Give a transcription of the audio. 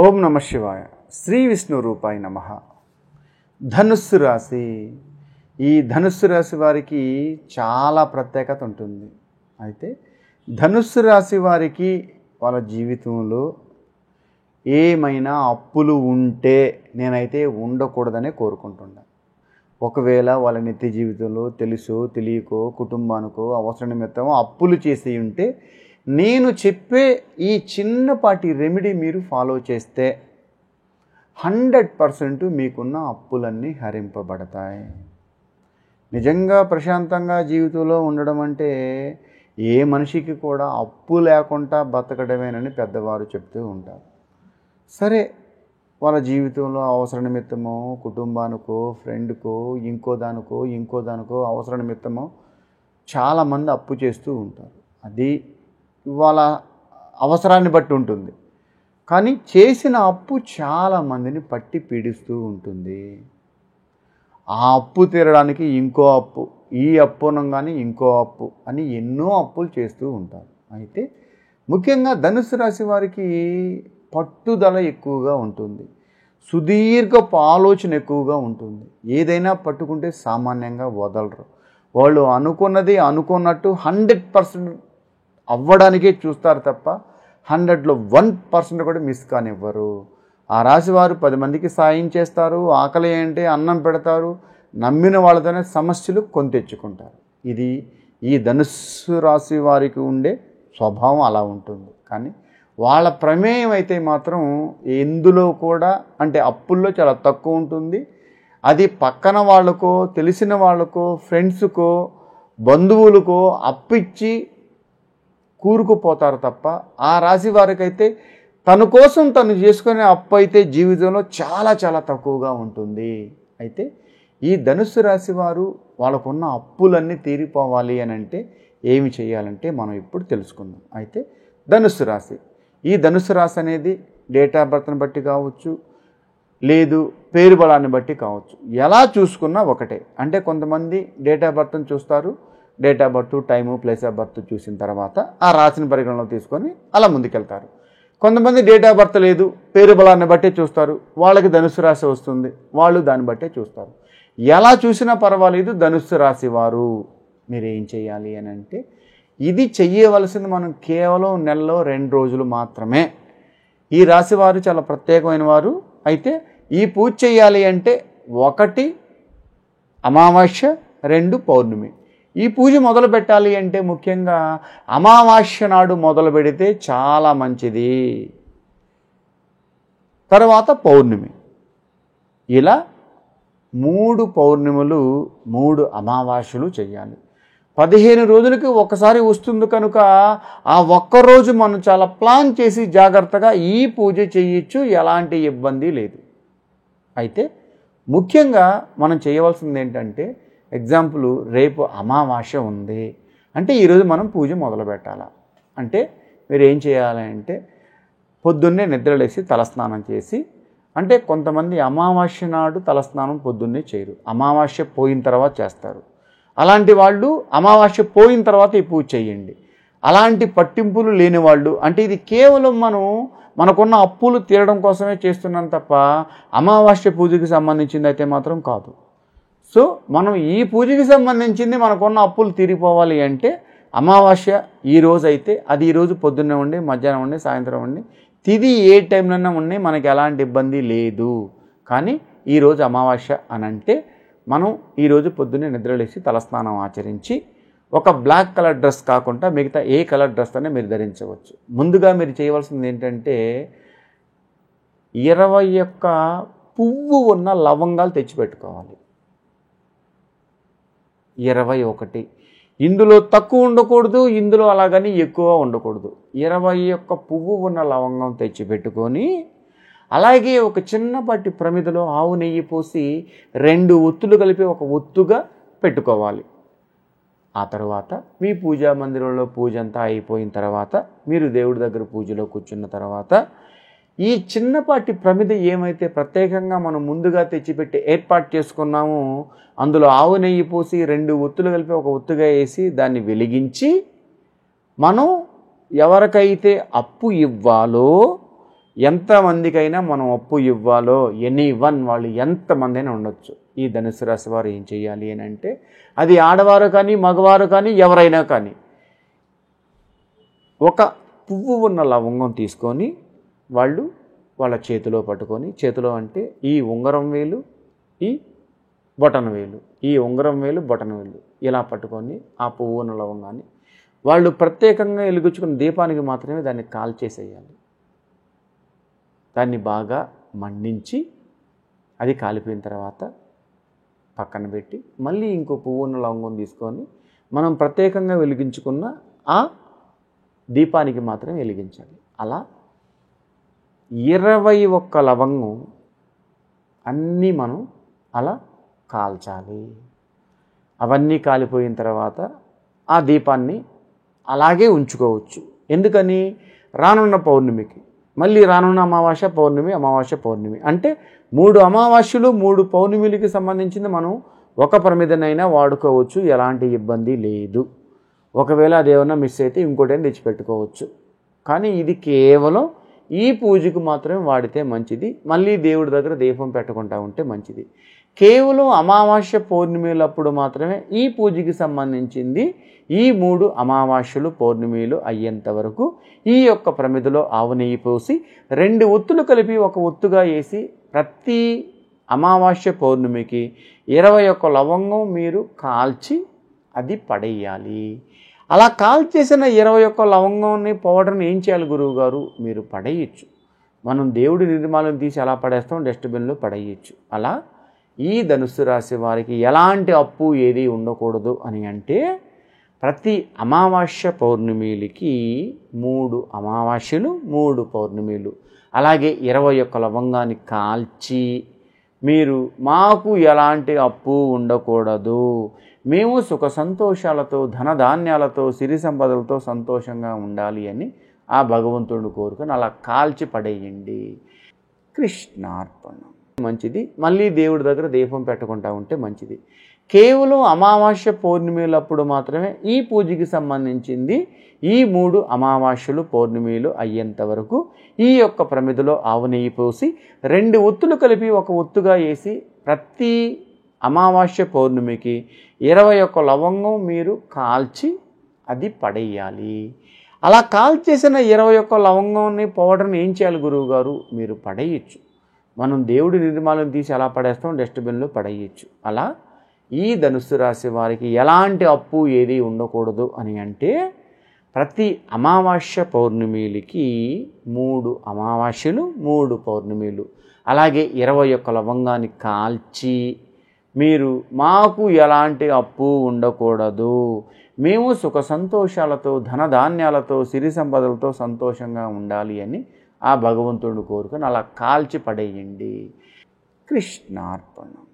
ఓం నమ శివాయ. శ్రీ విష్ణు రూపాయ నమః. ధనుస్సు రాశి. ఈ ధనుస్సు రాశి వారికి చాలా ప్రత్యేకత ఉంటుంది. అయితే ధనుస్సు రాశి వారికి వాళ్ళ జీవితంలో ఏమైనా అప్పులు ఉంటే నేనైతే ఉండకూడదనే కోరుకుంటున్నాను. ఒకవేళ వాళ్ళ నిత్య జీవితంలో తెలుసో తెలియకో కుటుంబానికో అవసరం నిమిత్తం అప్పులు చేసి ఉంటే నేను చెప్పే ఈ చిన్నపాటి రెమెడీ మీరు ఫాలో చేస్తే 100% మీకున్న అప్పులన్నీ హరింపబడతాయి. నిజంగా ప్రశాంతంగా జీవితంలో ఉండడం అంటే ఏ మనిషికి కూడా అప్పు లేకుండా బతకడమేనని పెద్దవారు చెప్తూ ఉంటారు. సరే, వాళ్ళ జీవితంలో అవసర నిమిత్తమో కుటుంబానికో ఫ్రెండ్కో ఇంకో దానికో అవసర నిమిత్తమో చాలామంది అప్పు చేస్తూ ఉంటారు. అది వాళ్ళ అవసరాన్ని బట్టి ఉంటుంది. కానీ చేసిన అప్పు చాలామందిని పట్టి పీడిస్తూ ఉంటుంది. ఆ అప్పు తీరడానికి ఇంకో అప్పు, ఈ అప్పు అనగానే ఇంకో అప్పు అని ఎన్నో అప్పులు చేస్తూ ఉంటారు. అయితే ముఖ్యంగా ధనుసు రాశి వారికి పట్టుదల ఎక్కువగా ఉంటుంది. సుదీర్ఘపు ఆలోచన ఎక్కువగా ఉంటుంది. ఏదైనా పట్టుకుంటే సామాన్యంగా వదలరు. వాళ్ళు అనుకున్నది అనుకున్నట్టు 100% అవ్వడానికే చూస్తారు తప్ప 100లో 1% కూడా మిస్ కానివ్వరు. ఆ రాశివారు 10 మందికి సాయం చేస్తారు. ఆకలి అంటే అన్నం పెడతారు. నమ్మిన వాళ్ళతోనే సమస్యలు కొని తెచ్చుకుంటారు. ఇది ఈ ధనుస్సు రాశి వారికి ఉండే స్వభావం అలా ఉంటుంది. కానీ వాళ్ళ ప్రమేయం అయితే మాత్రం ఎందులో కూడా అంటే అప్పుల్లో చాలా తక్కువ ఉంటుంది. అది పక్కన వాళ్ళకో తెలిసిన వాళ్ళకో ఫ్రెండ్స్కో బంధువులకో అప్పిచ్చి కూరుకుపోతారు తప్ప ఆ రాశి వారికైతే తన కోసం తను చేసుకునే అప్పు అయితే జీవితంలో చాలా చాలా తక్కువగా ఉంటుంది. అయితే ఈ ధనుస్సు రాశి వారు వాళ్ళకున్న అప్పులన్నీ తీరిపోవాలి అని అంటే ఏమి చేయాలంటే మనం ఇప్పుడు తెలుసుకుందాం. అయితే ధనుస్సు రాశి, ఈ ధనుస్సు రాశి అనేది డేట్ ఆఫ్ బర్త్ని బట్టి కావచ్చు, లేదు పేరు బలాన్ని బట్టి కావచ్చు. ఎలా చూసుకున్నా ఒకటే. అంటే కొంతమంది డేట్ ఆఫ్ బర్త్ని చూస్తారు. Date of birth, time, place of birth చూసిన తర్వాత ఆ రాశిని పరిగణలో తీసుకొని అలా ముందుకెళ్తారు. కొంతమంది డేట్ ఆఫ్ బర్త్ లేదు, పేరు బలాన్ని బట్టే చూస్తారు. వాళ్ళకి ధనుస్సు రాశి వస్తుంది, వాళ్ళు దాన్ని బట్టే చూస్తారు. ఎలా చూసినా పర్వాలేదు. ధనుస్సు రాశి వారు మీరు ఏం చేయాలి అని అంటే ఇది చెయ్యవలసింది మనం కేవలం నెలలో 2 రోజులు మాత్రమే. ఈ రాశి వారు చాలా ప్రత్యేకమైన వారు. అయితే ఈ పూజ చేయాలి అంటే 1 అమావాస్య, 2 పౌర్ణమి. ఈ పూజ మొదలు పెట్టాలి అంటే ముఖ్యంగా అమావాస్య నాడు మొదలు పెడితే చాలా మంచిది. తర్వాత పౌర్ణమి. ఇలా 3 పౌర్ణములు 3 అమావాస్యలు చేయాలి. 15 రోజులకి ఒకసారి వస్తుంది కనుక ఆ ఒక్కరోజు మనం చాలా ప్లాన్ చేసి జాగ్రత్తగా ఈ పూజ చేయొచ్చు. ఎలాంటి ఇబ్బంది లేదు. అయితే ముఖ్యంగా మనం చేయవలసింది ఏంటంటే ఎగ్జాంపుల్ రేపు అమావాస్య ఉంది అంటే ఈరోజు మనం పూజ మొదలు పెట్టాలా. అంటే మీరు ఏం చేయాలంటే పొద్దున్నే నిద్రలేసి తలస్నానం చేసి, అంటే కొంతమంది అమావాస్య నాడు తలస్నానం పొద్దున్నే చేయరు, అమావాస్య పోయిన తర్వాత చేస్తారు. అలాంటి వాళ్ళు అమావాస్య పోయిన తర్వాత ఈ పూజ చేయండి. అలాంటి పట్టింపులు లేని వాళ్ళు, అంటే ఇది కేవలం మనకున్న అప్పులు తీరడం కోసమే చేస్తున్నాం తప్ప అమావాస్య పూజకి సంబంధించింది అయితే మాత్రం కాదు. సో మనం ఈ పూజకి సంబంధించింది మనకున్న అప్పులు తీరిపోవాలి అంటే అమావాస్య ఈరోజు అయితే అది ఈరోజు పొద్దున్నే ఉండి, మధ్యాహ్నం ఉండి, సాయంత్రం ఉండి, తిది ఏ టైంలోనే ఉండి మనకి ఎలాంటి ఇబ్బంది లేదు. కానీ ఈరోజు అమావాస్య అని అంటే మనం ఈరోజు పొద్దున్నే నిద్రలేసి తలస్నానం ఆచరించి ఒక బ్లాక్ కలర్ డ్రెస్ కాకుండా మిగతా ఏ కలర్ డ్రెస్ అనే మీరు ధరించవచ్చు. ముందుగా మీరు చేయవలసింది ఏంటంటే 21 పువ్వు ఉన్న లవంగాలు తెచ్చిపెట్టుకోవాలి. 21. ఇందులో తక్కువ ఉండకూడదు, ఇందులో అలాగని ఎక్కువ ఉండకూడదు. 21 పువ్వు ఉన్న లవంగం తెచ్చిపెట్టుకొని అలాగే ఒక చిన్నపాటి ప్రమిదలో ఆవు నెయ్యి పోసి 2 ఒత్తులు కలిపి ఒక ఒత్తుగా పెట్టుకోవాలి. ఆ తర్వాత మీ పూజా మందిరంలో పూజ అంతా అయిపోయిన తర్వాత మీరు దేవుడి దగ్గర పూజలో కూర్చున్న తర్వాత ఈ చిన్నపాటి ప్రమిద ఏమైతే ప్రత్యేకంగా మనం ముందుగా తెచ్చిపెట్టి ఏర్పాటు చేసుకున్నామో అందులో ఆవు నెయ్యి పోసి 2 ఒత్తులు కలిపి ఒక ఒత్తుగా వేసి దాన్ని వెలిగించి మనం ఎవరికైతే అప్పు ఇవ్వాలో ఎంతమందికైనా మనం అప్పు ఇవ్వాలో ఎనీవన్ వాళ్ళు ఎంతమంది అయినా ఉండొచ్చు. ఈ ధనుసు రాశి వారు ఏం చేయాలి అని అంటే, అది ఆడవారు కానీ మగవారు కానీ ఎవరైనా కానీ, ఒక పువ్వు ఉన్న లవంగం తీసుకొని వాళ్ళు వాళ్ళ చేతిలో పట్టుకొని, చేతిలో అంటే ఈ ఉంగరం వేలు, ఈ బొటన వేలు, ఈ ఉంగరం వేలు బొటన వేలు ఇలా పట్టుకొని ఆ పువ్వు ఉన్న లవంగాన్ని వాళ్ళు ప్రత్యేకంగా వెలిగించుకున్న దీపానికి మాత్రమే దాన్ని కాల్చేసేయాలి. దాన్ని బాగా మండించి అది కాలిపోయిన తర్వాత పక్కన పెట్టి మళ్ళీ ఇంకో పువ్వు ఉన్న లవంగం తీసుకొని మనం ప్రత్యేకంగా వెలిగించుకున్న ఆ దీపానికి మాత్రమే వెలిగించాలి. అలా 21 లవంగం అన్నీ మనం అలా కాల్చాలి. అవన్నీ కాలిపోయిన తర్వాత ఆ దీపాన్ని అలాగే ఉంచుకోవచ్చు. ఎందుకని? రానున్న పౌర్ణమికి, మళ్ళీ రానున్న అమావాస్య పౌర్ణమి, అమావాస్య పౌర్ణమి అంటే 3 అమావాస్యలు 3 పౌర్ణమిలకి సంబంధించింది మనం ఒక ప్రమిదనైనా వాడుకోవచ్చు. ఎలాంటి ఇబ్బంది లేదు. ఒకవేళ అదేమన్నా మిస్ అయితే ఇంకోటైనా తెచ్చిపెట్టుకోవచ్చు. కానీ ఇది కేవలం ఈ పూజకు మాత్రమే వాడితే మంచిది. మళ్ళీ దేవుడి దగ్గర దీపం పెట్టకుండా ఉంటే మంచిది. కేవలం అమావాస్య పౌర్ణమిలప్పుడు మాత్రమే ఈ పూజకి సంబంధించింది. ఈ 3 అమావాస్యలు పౌర్ణమిలు అయ్యేంత వరకు ఈ యొక్క ప్రమిదలో ఆవు నెయ్యి పోసి 2 ఒత్తులు కలిపి ఒక ఒత్తుగా వేసి ప్రతి అమావాస్య పౌర్ణమికి 21 లవంగం మీరు కాల్చి అది పడేయాలి. అలా కాల్చేసిన 21 లవంగాన్ని పౌడర్ని ఏం చేయాలి గురువుగారు? మీరు పడేయచ్చు. మనం దేవుడి నిర్మాలను తీసి అలా పడేస్తాం, డస్ట్బిన్లో పడేయచ్చు. అలా ఈ ధనుస్సు రాశి వారికి ఎలాంటి అప్పు ఏది ఉండకూడదు అని అంటే, ప్రతి అమావాస్య పౌర్ణమిలకి 3 అమావాస్యలు 3 పౌర్ణమిలు అలాగే 21 లవంగాన్ని కాల్చి మీరు మాకు ఎలాంటి అప్పు ఉండకూడదు, మేము సుఖ సంతోషాలతో ధనధాన్యాలతో సిరి సంపదలతో సంతోషంగా ఉండాలి అని ఆ భగవంతుడిని కోరుకొని అలా కాల్చి పడేయండి. కృష్ణార్పణం. మంచిది. మళ్ళీ దేవుడి దగ్గర దీపం పెట్టకుండా ఉంటే మంచిది. కేవలం అమావాస్య పౌర్ణమిలప్పుడు మాత్రమే ఈ పూజకి సంబంధించింది. ఈ 3 అమావాస్యలు పౌర్ణమిలు అయ్యేంత వరకు ఈ యొక్క ప్రమిదలో ఆవు నెయ్యి పోసి 2 ఒత్తులు కలిపి ఒక ఒత్తుగా వేసి ప్రతి అమావాస్య పౌర్ణమికి 21 లవంగం మీరు కాల్చి అది పడేయాలి. అలా కాల్చేసిన 21 లవంగాన్ని పౌడర్ని ఏం చేయాలి గురువుగారు? మీరు పడేయచ్చు. మనం దేవుడి నిర్మాలను తీసి అలా పడేస్తాం, డస్ట్బిన్లో పడేయచ్చు. అలా ఈ ధనుస్సు రాశి వారికి ఎలాంటి అప్పు ఏది ఉండకూడదు అని అంటే, ప్రతి అమావాస్య పౌర్ణమిలకి 3 అమావాస్యలు 3 పౌర్ణమిలు అలాగే 21 లవంగాన్ని కాల్చి మీరు మాకు ఎలాంటి అప్పు ఉండకూడదు, మేము సుఖ సంతోషాలతో ధనధాన్యాలతో సిరి సంపదలతో సంతోషంగా ఉండాలి అని ఆ భగవంతుడిని కోరుకొని అలా కాల్చి పడేయండి. కృష్ణార్పణం.